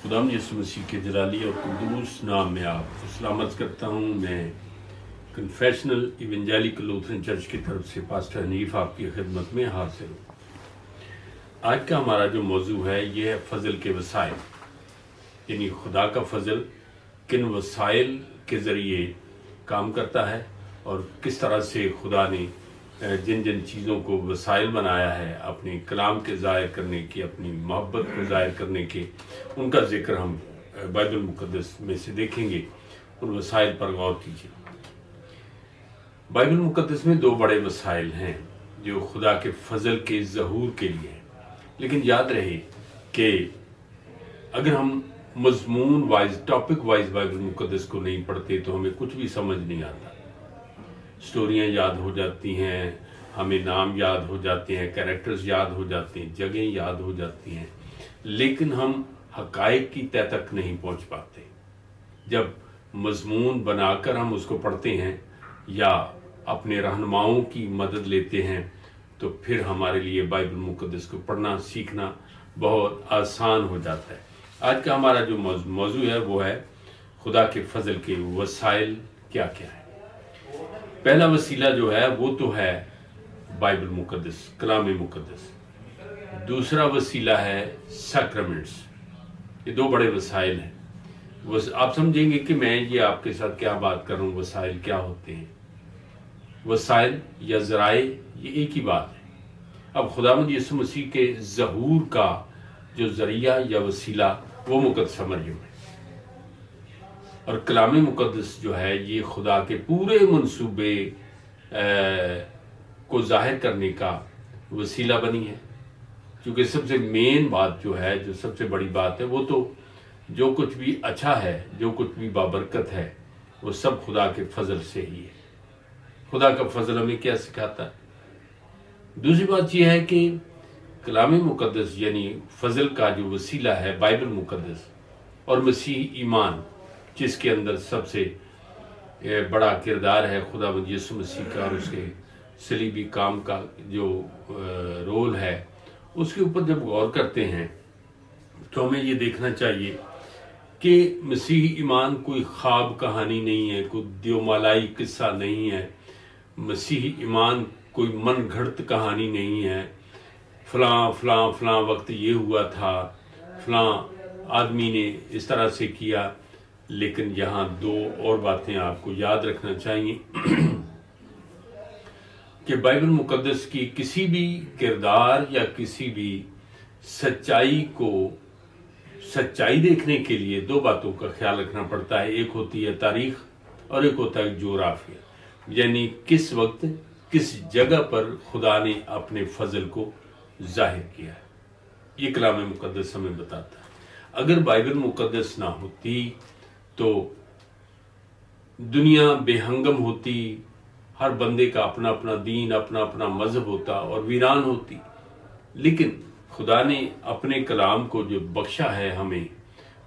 خداوند یسوع مسیح کے جلالی اور قدوس نام میں آپ کو سلامت کرتا ہوں۔ میں کنفیشنل ایونجیلیکل لوتھرن چرچ کی طرف سے پاسٹر حنیف آپ کی خدمت میں حاضر ہوں۔ آج کا ہمارا جو موضوع ہے یہ ہے فضل کے وسائل، یعنی خدا کا فضل کن وسائل کے ذریعے کام کرتا ہے اور کس طرح سے خدا نے جن جن چیزوں کو وسائل بنایا ہے اپنے کلام کے ظاہر کرنے کی، اپنی محبت کو ظاہر کرنے کے، ان کا ذکر ہم بائبل مقدس میں سے دیکھیں گے۔ ان وسائل پر غور کیجیے۔ بائبل مقدس میں دو بڑے وسائل ہیں جو خدا کے فضل کے ظہور کے لیے ہیں، لیکن یاد رہے کہ اگر ہم مضمون وائز، ٹاپک وائز بائبل مقدس کو نہیں پڑھتے تو ہمیں کچھ بھی سمجھ نہیں آتا۔ سٹوریاں یاد ہو جاتی ہیں، ہمیں نام یاد ہو جاتے ہیں، کریکٹرز یاد ہو جاتے ہیں، جگہیں یاد ہو جاتی ہیں، لیکن ہم حقائق کی تہ تک نہیں پہنچ پاتے۔ جب مضمون بنا کر ہم اس کو پڑھتے ہیں یا اپنے رہنماؤں کی مدد لیتے ہیں تو پھر ہمارے لیے بائبل مقدس کو پڑھنا سیکھنا بہت آسان ہو جاتا ہے۔ آج کا ہمارا جو موضوع ہے وہ ہے خدا کے فضل کے وسائل کیا کیا ہے۔ پہلا وسیلہ جو ہے وہ تو ہے بائبل مقدس، کلام مقدس۔ دوسرا وسیلہ ہے سیکرمنٹس۔ یہ دو بڑے وسائل ہیں۔ آپ سمجھیں گے کہ میں یہ آپ کے ساتھ کیا بات کر رہا ہوں، وسائل کیا ہوتے ہیں۔ وسائل یا ذرائع یہ ایک ہی بات ہے۔ اب خداوند یسوع مسیح کے ظہور کا جو ذریعہ یا وسیلہ وہ مقدسہ مریم ہے، اور کلام مقدس جو ہے یہ خدا کے پورے منصوبے کو ظاہر کرنے کا وسیلہ بنی ہے، کیونکہ سب سے مین بات جو ہے، جو سب سے بڑی بات ہے، وہ تو جو کچھ بھی اچھا ہے، جو کچھ بھی بابرکت ہے، وہ سب خدا کے فضل سے ہی ہے۔ خدا کا فضل ہمیں کیا سکھاتا ہے؟ دوسری بات یہ ہے کہ کلام مقدس یعنی فضل کا جو وسیلہ ہے بائبل مقدس اور مسیح ایمان، جس کے اندر سب سے بڑا کردار ہے خداوند یسوع مسیح کا اور اس کے صلیبی کام کا جو رول ہے، اس کے اوپر جب غور کرتے ہیں تو ہمیں یہ دیکھنا چاہیے کہ مسیح ایمان کوئی خواب کہانی نہیں ہے، کوئی دیومالائی قصہ نہیں ہے۔ مسیح ایمان کوئی من گھڑت کہانی نہیں ہے، فلاں فلاں فلاں وقت یہ ہوا تھا، فلاں آدمی نے اس طرح سے کیا۔ لیکن یہاں دو اور باتیں آپ کو یاد رکھنا چاہیے کہ بائبل مقدس کی کسی بھی کردار یا کسی بھی سچائی کو سچائی دیکھنے کے لیے دو باتوں کا خیال رکھنا پڑتا ہے۔ ایک ہوتی ہے تاریخ اور ایک ہوتا ہے جغرافیہ، یعنی کس وقت کس جگہ پر خدا نے اپنے فضل کو ظاہر کیا ہے۔ یہ کلام مقدس ہمیں بتاتا ہے۔ اگر بائبل مقدس نہ ہوتی تو دنیا بے ہنگم ہوتی، ہر بندے کا اپنا اپنا دین، اپنا اپنا مذہب ہوتا اور ویران ہوتی۔ لیکن خدا نے اپنے کلام کو جو بخشا ہے ہمیں،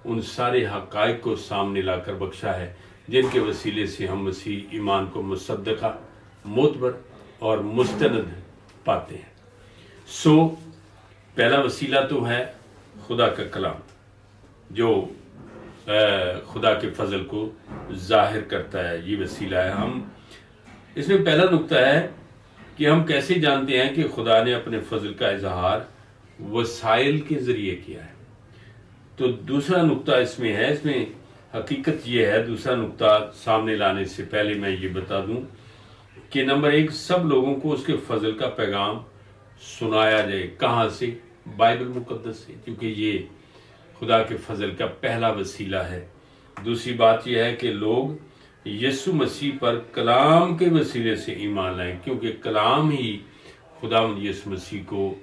ان سارے حقائق کو سامنے لا کر بخشا ہے جن کے وسیلے سے ہم مسیح ایمان کو مصدقہ، معتبر اور مستند پاتے ہیں۔ پہلا وسیلہ تو ہے خدا کا کلام جو خدا کے فضل کو ظاہر کرتا ہے، یہ وسیلہ ہے۔ ہم اس میں پہلا نقطہ ہے کہ ہم کیسے جانتے ہیں کہ خدا نے اپنے فضل کا اظہار وسائل کے ذریعے کیا ہے۔ تو دوسرا نقطہ اس میں ہے، اس میں حقیقت یہ ہے، دوسرا نقطہ سامنے لانے سے پہلے میں یہ بتا دوں کہ نمبر ایک، سب لوگوں کو اس کے فضل کا پیغام سنایا جائے۔ کہاں سے؟ بائبل مقدس سے، کیونکہ یہ خدا کے فضل کا پہلا وسیلہ ہے۔ دوسری بات یہ ہے کہ لوگ یسوع مسیح پر کلام کے وسیلے سے ایمان لائیں، کیونکہ کلام ہی خداوند یسوع مسیح کو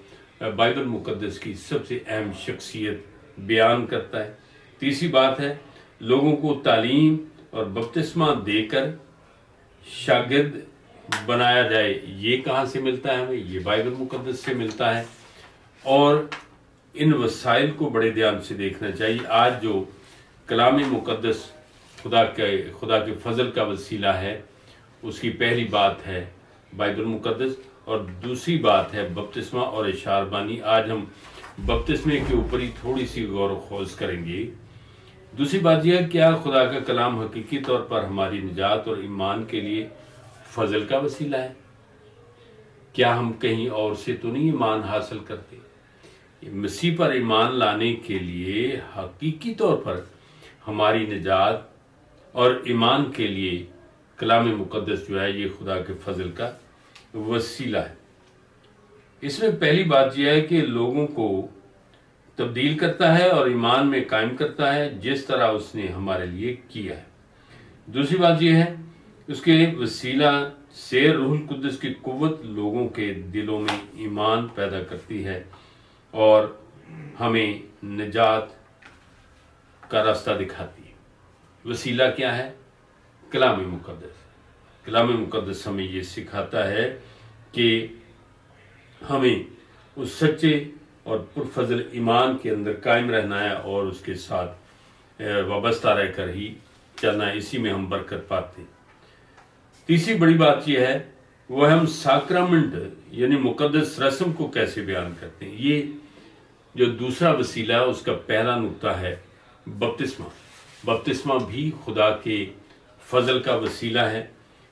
بائبل مقدس کی سب سے اہم شخصیت بیان کرتا ہے۔ تیسری بات ہے لوگوں کو تعلیم اور بپتسمہ دے کر شاگرد بنایا جائے۔ یہ کہاں سے ملتا ہے ہمیں؟ یہ بائبل مقدس سے ملتا ہے۔ اور ان وسائل کو بڑے دھیان سے دیکھنا چاہیے۔ آج جو کلام مقدس خدا کے فضل کا وسیلہ ہے، اس کی پہلی بات ہے بائبل مقدس اور دوسری بات ہے بپتسمہ اور اشاربانی۔ آج ہم بپتسمے کے اوپر ہی تھوڑی سی غور و خوض کریں گے دوسری بات یہ ہے کیا خدا کا کلام حقیقی طور پر ہماری نجات اور ایمان کے لیے فضل کا وسیلہ ہے؟ کیا ہم کہیں اور سے تو نہیں ایمان حاصل کرتے؟ مسیح پر ایمان لانے کے لیے حقیقی طور پر ہماری نجات اور ایمان کے لیے کلام مقدس جو ہے یہ خدا کے فضل کا وسیلہ ہے۔ اس میں پہلی بات یہ ہے کہ لوگوں کو تبدیل کرتا ہے اور ایمان میں قائم کرتا ہے جس طرح اس نے ہمارے لیے کیا ہے۔ دوسری بات یہ ہے اس کے وسیلہ سے روح القدس کی قوت لوگوں کے دلوں میں ایمان پیدا کرتی ہے اور ہمیں نجات کا راستہ دکھاتی ہے۔ وسیلہ کیا ہے؟ کلام مقدس۔ کلام مقدس ہمیں یہ سکھاتا ہے کہ ہمیں اس سچے اور پرفضل ایمان کے اندر قائم رہنا ہے اور اس کے ساتھ وابستہ رہ کر ہی چلنا ہے، اسی میں ہم برکت پاتے ہیں۔ تیسری بڑی بات یہ ہے وہ ہم ساکرامنٹ یعنی مقدس رسم کو کیسے بیان کرتے ہیں۔ یہ جو دوسرا وسیلہ ہے اس کا پہلا نقطہ ہے بپتسمہ۔ بپتسمہ بھی خدا کے فضل کا وسیلہ ہے،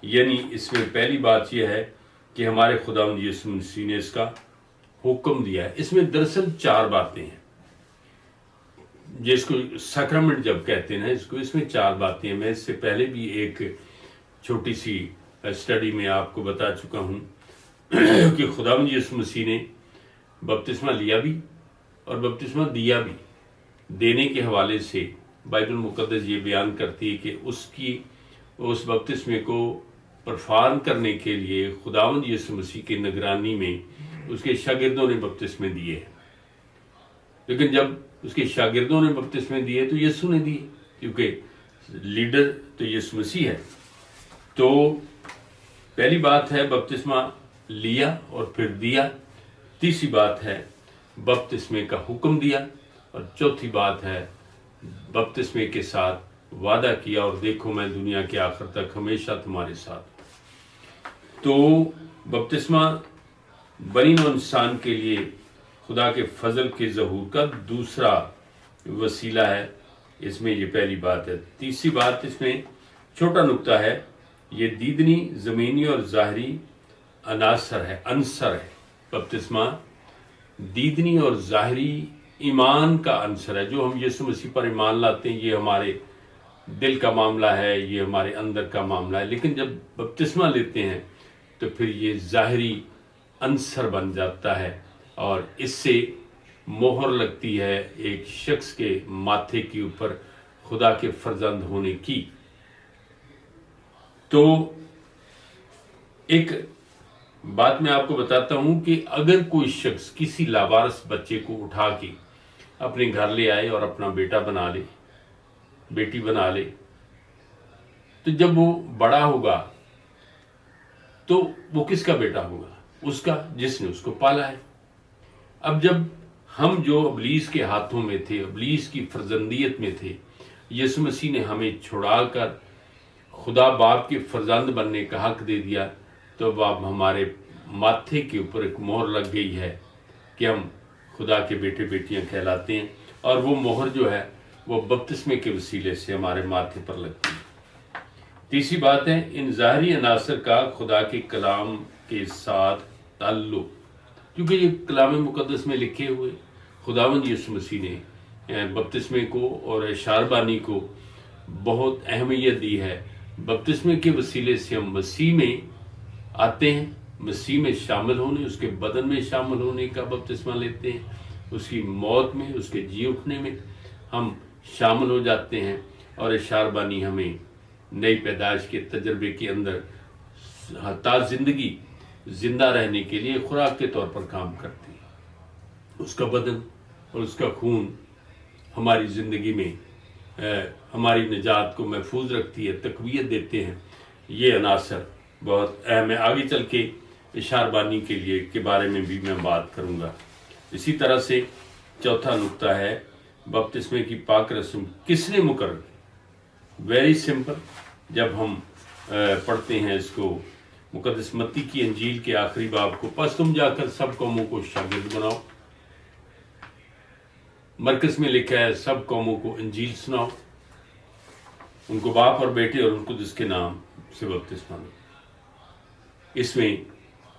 یعنی اس میں پہلی بات یہ ہے کہ ہمارے خداوند یسوع مسیح نے اس کا حکم دیا ہے۔ اس میں دراصل 4 باتیں ہیں جس کو سیکرمنٹ جب کہتے ہیں اس میں 4 باتیں ہیں۔ میں اس سے پہلے بھی ایک چھوٹی سی اسٹڈی میں آپ کو بتا چکا ہوں کہ خداوند یسوع مسیح نے بپتسمہ لیا بھی اور بپتسمہ دیا بھی۔ دینے کے حوالے سے بائبل مقدس یہ بیان کرتی ہے کہ اس بپتسمے کو پرفارم کرنے کے لیے خداوند یسوع مسیح کی نگرانی میں اس کے شاگردوں نے بپتسمے دیے ہیں، لیکن جب اس کے شاگردوں نے بپتسمے دیے تو یسوع نے دیے، کیونکہ لیڈر تو یسوع مسیح ہے۔ تو پہلی بات ہے بپتسمہ لیا اور پھر دیا، تیسری بات ہے بپتسمے کا حکم دیا، اور چوتھی بات ہے بپتسمے کے ساتھ وعدہ کیا اور دیکھو میں دنیا کے آخر تک ہمیشہ تمہارے ساتھ۔ تو بپتسمہ بنی نوع انسان کے لیے خدا کے فضل کے ظہور کا دوسرا وسیلہ ہے، اس میں یہ پہلی بات ہے۔ تیسری بات اس میں چھوٹا نقطہ ہے، یہ دیدنی زمینی اور ظاہری عناصر ہے۔ بپتسمہ دیدنی اور ظاہری ایمان کا عنصر ہے۔ جو ہم یسوع مسیح پر ایمان لاتے ہیں یہ ہمارے دل کا معاملہ ہے، یہ ہمارے اندر کا معاملہ ہے، لیکن جب بپتسمہ لیتے ہیں تو پھر یہ ظاہری عنصر بن جاتا ہے اور اس سے مہر لگتی ہے ایک شخص کے ماتھے کے اوپر خدا کے فرزند ہونے کی۔ تو ایک بات میں آپ کو بتاتا ہوں کہ اگر کوئی شخص کسی لاوارث بچے کو اٹھا کے اپنے گھر لے آئے اور اپنا بیٹا بنا لے، بیٹی بنا لے، تو جب وہ بڑا ہوگا تو وہ کس کا بیٹا ہوگا؟ اس کا، جس نے اس کو پالا ہے۔ اب جب ہم جو ابلیس کے ہاتھوں میں تھے، ابلیس کی فرزندیت میں تھے، یسوع مسیح نے ہمیں چھڑا کر خدا باپ کے فرزند بننے کا حق دے دیا، تو اب ہمارے ماتھے کے اوپر ایک مہر لگ گئی ہے کہ ہم خدا کے بیٹے بیٹیاں کہلاتے ہیں، اور وہ مہر جو ہے وہ بپتسمے کے وسیلے سے ہمارے ماتھے پر لگتی ہے۔ تیسری بات ہے ان ظاہری عناصر کا خدا کے کلام کے ساتھ تعلق، کیونکہ یہ کلام مقدس میں لکھے ہوئے خداوند یسوع مسیح نے بپتسمے کو اور اشاربانی کو بہت اہمیت دی ہے۔ بپتسمے کے وسیلے سے ہم مسیح میں آتے ہیں، مسیح میں شامل ہونے، اس کے بدن میں شامل ہونے کا بپتسمہ لیتے ہیں، اس کی موت میں، اس کے جی اٹھنے میں ہم شامل ہو جاتے ہیں، اور اشاربانی ہمیں نئی پیدائش کے تجربے کے اندر تا زندگی زندہ رہنے کے لیے خوراک کے طور پر کام کرتی ہے۔ اس کا بدن اور اس کا خون ہماری زندگی میں ہماری نجات کو محفوظ رکھتی ہے، تقویت دیتے ہیں۔ یہ عناصر بہت اہم ہے۔ آگے چل کے اشاربانی کے بارے میں بھی میں بات کروں گا۔ اسی طرح سے چوتھا نقطہ ہے بپتسمے کی پاک رسم کس نے مقرر کی؟ ویری سمپل، جب ہم پڑھتے ہیں اس کو مقدس متی کی انجیل کے آخری باب کو، پس تم جا کر سب قوموں کو شاگرد بناؤ۔ مرکز میں لکھا ہے سب قوموں کو انجیل سناؤ، ان کو باپ اور بیٹے اور ان کو جس کے نام سے بپتسمہ دو۔ اس میں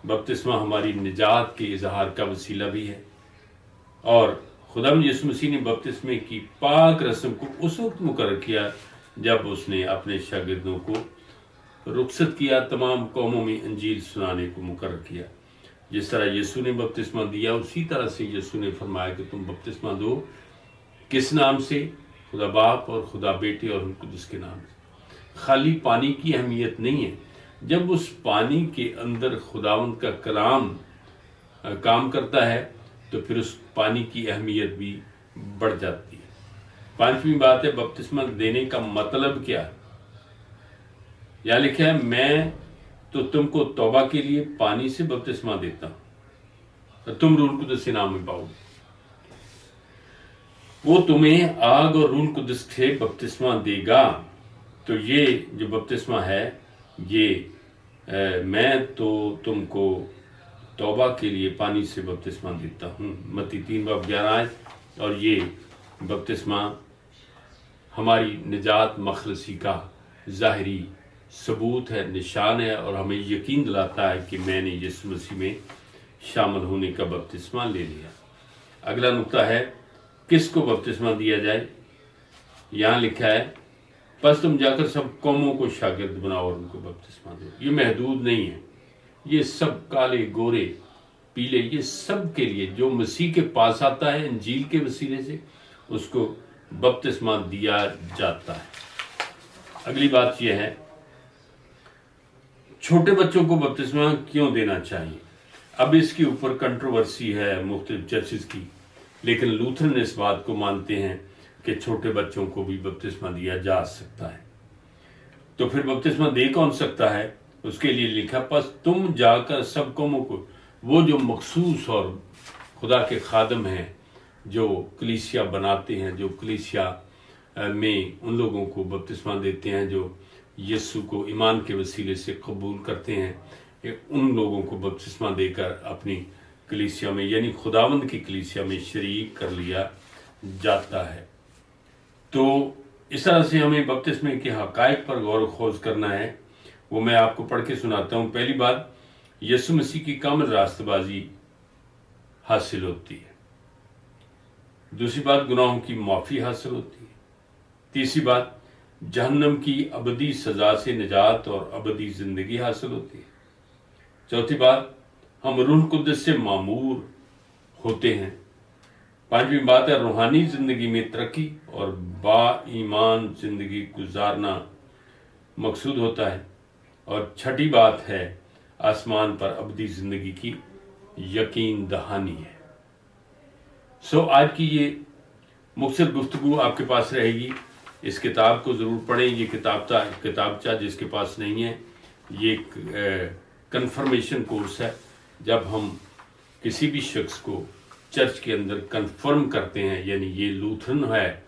بپتسمہ ہماری نجات کے اظہار کا وسیلہ بھی ہے، اور خداوند یسوع مسیح نے بپتسمے کی پاک رسم کو اس وقت مقرر کیا جب اس نے اپنے شاگردوں کو رخصت کیا، تمام قوموں میں انجیل سنانے کو مقرر کیا۔ جس طرح یسوع نے بپتسمہ دیا، اسی طرح سے یسوع نے فرمایا کہ تم بپتسمہ دو۔ کس نام سے؟ خدا باپ اور خدا بیٹے اور روح القدس کے نام سے۔ خالی پانی کی اہمیت نہیں ہے، جب اس پانی کے اندر خداوند کا کلام کام کرتا ہے تو پھر اس پانی کی اہمیت بھی بڑھ جاتی ہے۔ پانچویں بات ہے بپتسمہ دینے کا مطلب کیا ہے؟ یہاں لکھا ہے میں تو تم کو توبہ کے لیے پانی سے بپتسمہ دیتا ہوں، تم روح القدس کے نام میں پاؤ گے۔ وہ تمہیں آگ اور روح القدس سے بپتسمہ دے گا۔ تو یہ جو بپتسمہ ہے، یہ میں تو تم کو توبہ کے لیے پانی سے بپتسمہ دیتا ہوں، متی 3:11۔ اور یہ بپتسمہ ہماری نجات مخلصی کا ظاہری ثبوت ہے، نشان ہے، اور ہمیں یقین دلاتا ہے کہ میں نے یسوع مسیح میں شامل ہونے کا بپتسمہ لے لیا۔ اگلا نقطہ ہے کس کو بپتسمہ دیا جائے؟ یہاں لکھا ہے پس تم جا کر سب قوموں کو شاگرد بناؤ اور ان کو بپتسمہ دو۔ یہ محدود نہیں ہے، یہ سب کالے گورے پیلے، یہ سب کے لیے جو مسیح کے پاس آتا ہے انجیل کے وسیلے سے اس کو بپتسمہ دیا جاتا ہے۔ اگلی بات یہ ہے چھوٹے بچوں کو بپتسمہ کیوں دینا چاہیے؟ اب اس کے اوپر کنٹروورسی ہے مختلف چرچز کی، لیکن لوتھرن اس بات کو مانتے ہیں کہ چھوٹے بچوں کو بھی بپتسمہ دیا جا سکتا ہے۔ تو پھر بپتسمہ دے کون سکتا ہے؟ اس کے لیے لکھا پس تم جا کر سب قوموں کو، وہ جو مخصوص اور خدا کے خادم ہیں، جو کلیسیا بناتے ہیں، جو کلیسیا میں ان لوگوں کو بپتسمہ دیتے ہیں جو یسوع کو ایمان کے وسیلے سے قبول کرتے ہیں، ان لوگوں کو بپتسمہ دے کر اپنی کلیسیا میں یعنی خداوند کی کلیسیا میں شریک کر لیا جاتا ہے۔ تو اس طرح سے ہمیں بپتسمے کے حقائق پر غور و خوض کرنا ہے، وہ میں آپ کو پڑھ کے سناتا ہوں۔ پہلی بات، یسوع مسیح کی کامل راست بازی حاصل ہوتی ہے۔ دوسری بات، گناہوں کی معافی حاصل ہوتی ہے۔ تیسری بات، جہنم کی ابدی سزا سے نجات اور ابدی زندگی حاصل ہوتی ہے۔ چوتھی بات، ہم روح القدس سے معمور ہوتے ہیں۔ پانچویں بات ہے روحانی زندگی میں ترقی اور با ایمان زندگی گزارنا مقصود ہوتا ہے۔ اور چھٹی بات ہے آسمان پر ابدی زندگی کی یقین دہانی ہے۔ آج کی یہ مختصر گفتگو آپ کے پاس رہے گی۔ اس کتاب کو ضرور پڑھیں، یہ کتابچہ جس کے پاس نہیں ہے، یہ ایک کنفرمیشن کورس ہے۔ جب ہم کسی بھی شخص کو چرچ کے اندر کنفرم کرتے ہیں، یعنی یہ لوتھرن ہے،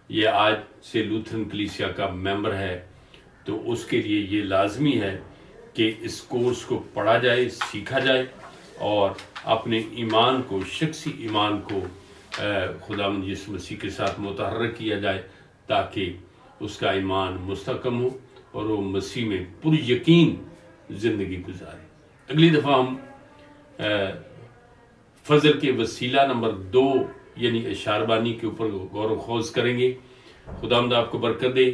یہ آج سے لوتھرن کلیسیا کا ممبر ہے، تو اس کے لیے یہ لازمی ہے کہ اس کورس کو پڑھا جائے، سیکھا جائے اور اپنے ایمان کو، شخصی ایمان کو خداوند یسوع مسیح کے ساتھ متحرک کیا جائے تاکہ اس کا ایمان مستحکم ہو اور وہ مسیح میں پر یقین زندگی گزارے۔ اگلی دفعہ ہم فضل کے وسیلہ نمبر 2 یعنی اشاربانی کے اوپر غور و خوض کریں گے۔ خداوند آپ کو برکت دے۔